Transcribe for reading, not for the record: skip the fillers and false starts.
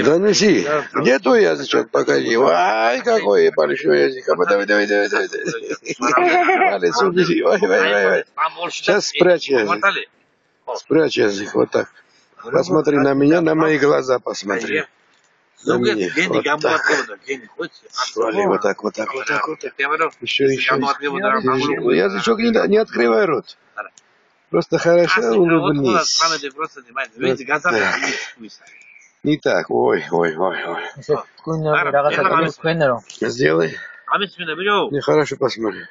Да неси. Где твой язычок? Покажи. Ай, какой большой язык. Давай, давай, давай, давай. Палец убери. Ой. Сейчас спрячь язык. Спрячь язык. Вот так. Посмотри на меня, на мои глаза посмотри. На меня. Вот так. Свали, вот так, вот так, вот так, вот так. Еще. Язычок не открывай рот. Просто хорошо улыбнись. Не так. Ой. Сделай. Нехорошо посмотри.